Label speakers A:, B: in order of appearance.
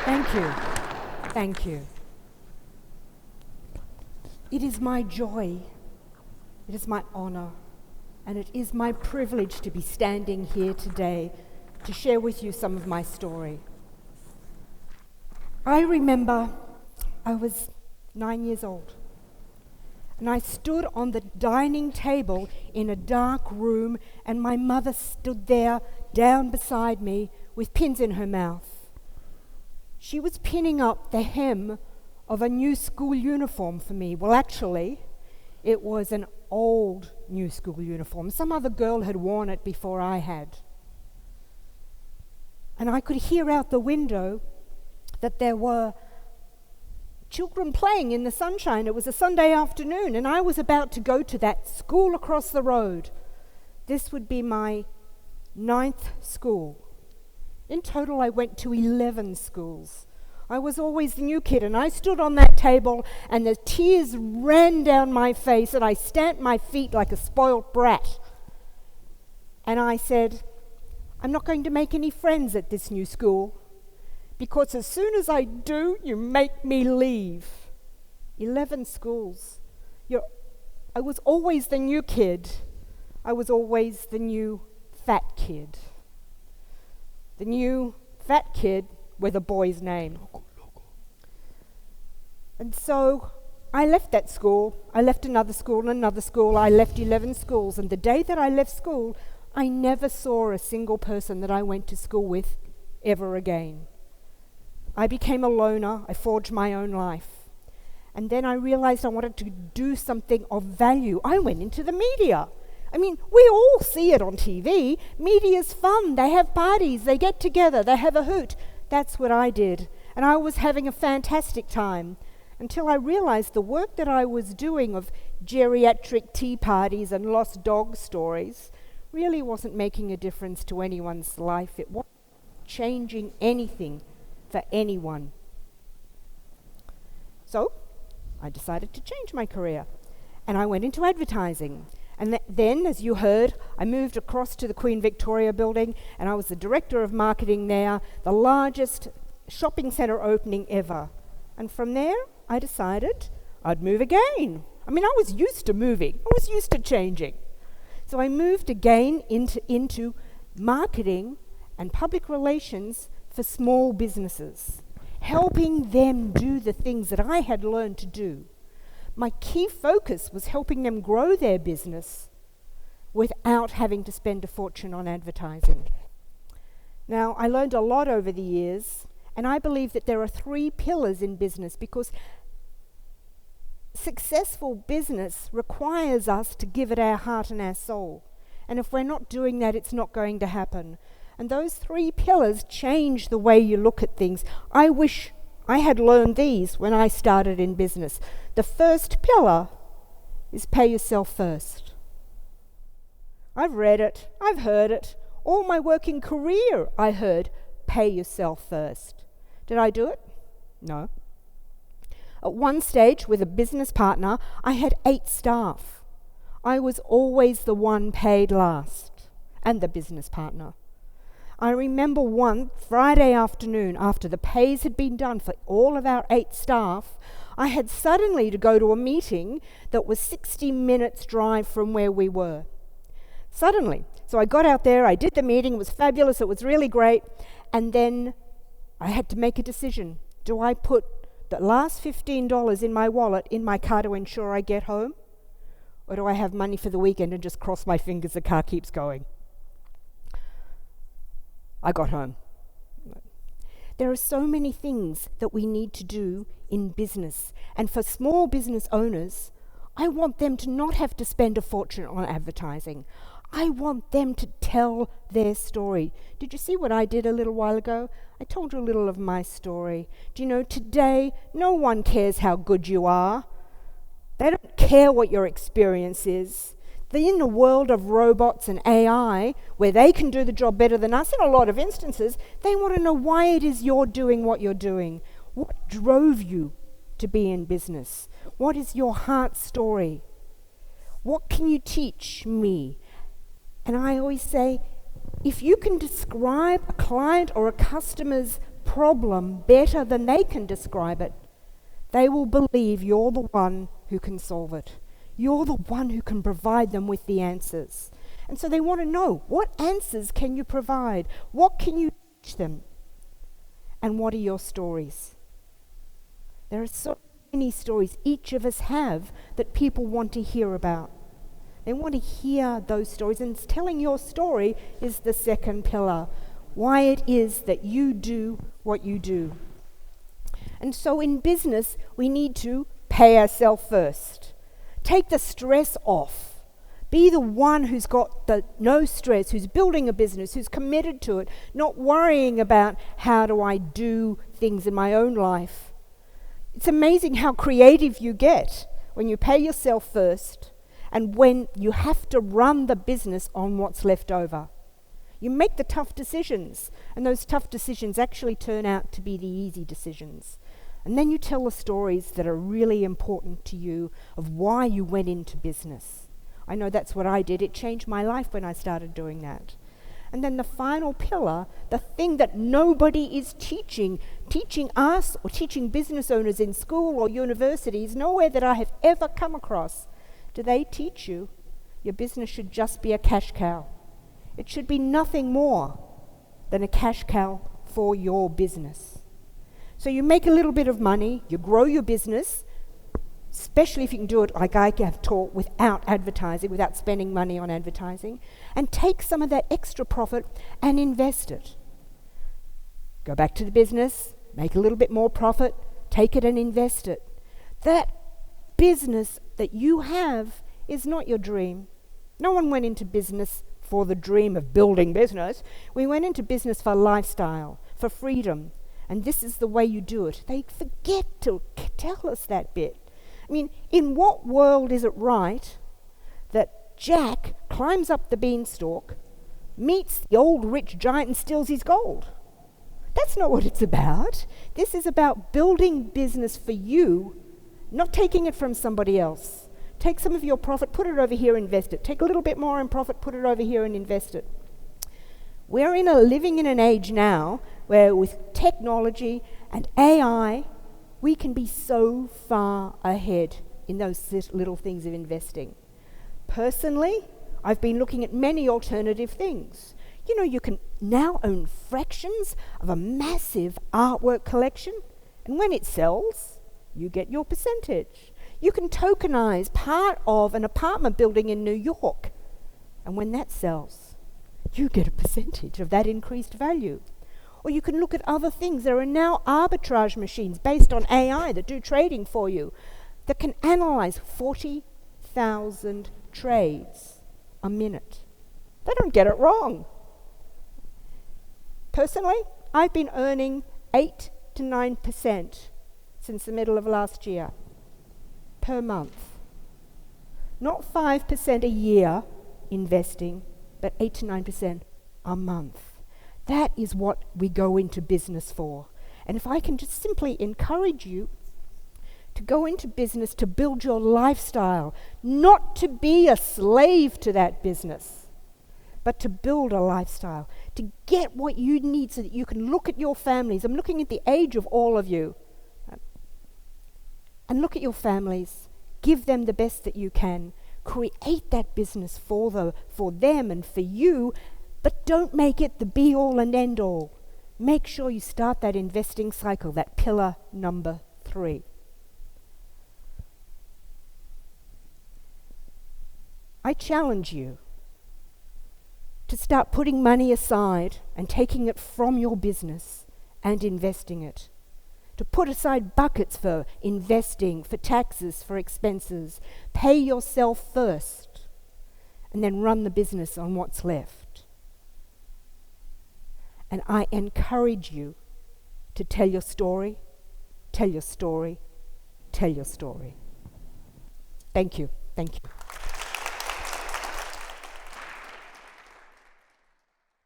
A: Thank you. Thank you. It is my joy, it is my honor, and it is my privilege to be standing here today to share with you some of my story. I remember I was 9 years old, and I stood on the dining table in a dark room, and my mother stood there down beside me with pins in her mouth. She was pinning up the hem of a new school uniform for me. Well, actually, it was an old new school uniform. Some other girl had worn it before I had. And I could hear out the window that there were children playing in the sunshine. It was a Sunday afternoon, and I was about to go to that school across the road. This would be my 9th school. In total, I went to 11 schools. I was always the new kid, and I stood on that table, and the tears ran down my face, and I stamped my feet like a spoilt brat. And I said, I'm not going to make any friends at this new school, because as soon as I do, you make me leave. 11 schools. I was always the new kid. I was always the new fat kid. The new fat kid with a boy's name. And so I left that school. I left another school and another school. I left 11 schools. And the day that I left school, I never saw a single person that I went to school with ever again. I became a loner. I forged my own life. And then I realized I wanted to do something of value. I went into the media. I mean, we all see it on TV. Media's fun. They have parties. They get together. They have a hoot. That's what I did. And I was having a fantastic time until I realized the work that I was doing of geriatric tea parties and lost dog stories really wasn't making a difference to anyone's life. It wasn't changing anything for anyone. So I decided to change my career, and I went into advertising. And then, as you heard, I moved across to the Queen Victoria building, and I was the director of marketing there, the largest shopping centre opening ever. And from there, I decided I'd move again. I mean, I was used to moving. I was used to changing. So I moved again into marketing and public relations for small businesses, helping them do the things that I had learned to do. My key focus was helping them grow their business without having to spend a fortune on advertising. Now, I learned a lot over the years, and I believe that there are 3 pillars in business, because successful business requires us to give it our heart and our soul. And if we're not doing that, it's not going to happen. And those 3 pillars change the way you look at things. I wish I had learned these when I started in business. The first pillar is pay yourself first. I've read it, I've heard it. All my working career I heard, pay yourself first. Did I do it? No. At one stage with a business partner, I had 8 staff. I was always the one paid last, and the business partner. I remember one Friday afternoon, after the pays had been done for all of our 8 staff, I had suddenly to go to a meeting that was 60 minutes drive from where we were. Suddenly. So I got out there, I did the meeting, it was fabulous, it was really great, and then I had to make a decision. Do I put the last $15 in my wallet in my car to ensure I get home? Or do I have money for the weekend and just cross my fingers the car keeps going? I got home. There are so many things that we need to do in business. And for small business owners, I want them to not have to spend a fortune on advertising. I want them to tell their story. Did you see what I did a little while ago? I told you a little of my story. Do you know, today, no one cares how good you are. They don't care what your experience is. In the world of robots and AI, where they can do the job better than us in a lot of instances, they want to know why it is you're doing what you're doing. What drove you to be in business? What is your heart story? What can you teach me? And I always say, if you can describe a client or a customer's problem better than they can describe it, they will believe you're the one who can solve it. You're the one who can provide them with the answers. And so they want to know, what answers can you provide? What can you teach them? And what are your stories? There are so many stories each of us have that people want to hear about. They want to hear those stories, and telling your story is the second pillar. Why it is that you do what you do. And so in business, we need to pay ourselves first. Take the stress off. Be the one who's got the no stress, who's building a business, who's committed to it, not worrying about how do I do things in my own life. It's amazing how creative you get when you pay yourself first and when you have to run the business on what's left over. You make the tough decisions, and those tough decisions actually turn out to be the easy decisions. And then you tell the stories that are really important to you of why you went into business. I know that's what I did. It changed my life when I started doing that. And then the final pillar, the thing that nobody is teaching us or teaching business owners in school or universities, nowhere that I have ever come across, do they teach you your business should just be a cash cow. It should be nothing more than a cash cow for your business. So you make a little bit of money, you grow your business, especially if you can do it like I have taught without advertising, without spending money on advertising, and take some of that extra profit and invest it. Go back to the business, make a little bit more profit, take it and invest it. That business that you have is not your dream. No one went into business for the dream of building business. We went into business for lifestyle, for freedom, and this is the way you do it. They forget to tell us that bit. I mean, in what world is it right that Jack climbs up the beanstalk, meets the old rich giant and steals his gold? That's not what it's about. This is about building business for you, not taking it from somebody else. Take some of your profit, put it over here, invest it. Take a little bit more in profit, put it over here and invest it. We're living in an age now where with technology and AI, we can be so far ahead in those little things of investing. Personally, I've been looking at many alternative things. You know, you can now own fractions of a massive artwork collection, and when it sells, you get your percentage. You can tokenize part of an apartment building in New York, and when that sells, you get a percentage of that increased value. Or you can look at other things. There are now arbitrage machines based on AI that do trading for you that can analyze 40,000 trades a minute. They don't get it wrong. Personally, I've been earning 8 to 9% since the middle of last year per month. Not 5% a year investing, but 8 to 9% a month. That is what we go into business for. And if I can just simply encourage you to go into business to build your lifestyle, not to be a slave to that business, but to build a lifestyle, to get what you need so that you can look at your families. I'm looking at the age of all of you. And look at your families. Give them the best that you can. Create that business for them and for you, but don't make it the be-all and end-all. Make sure you start that investing cycle, that pillar number 3. I challenge you to start putting money aside and taking it from your business and investing it. To put aside buckets for investing, for taxes, for expenses. Pay yourself first and then run the business on what's left. And I encourage you to tell your story, tell your story, tell your story. Thank you. Thank you.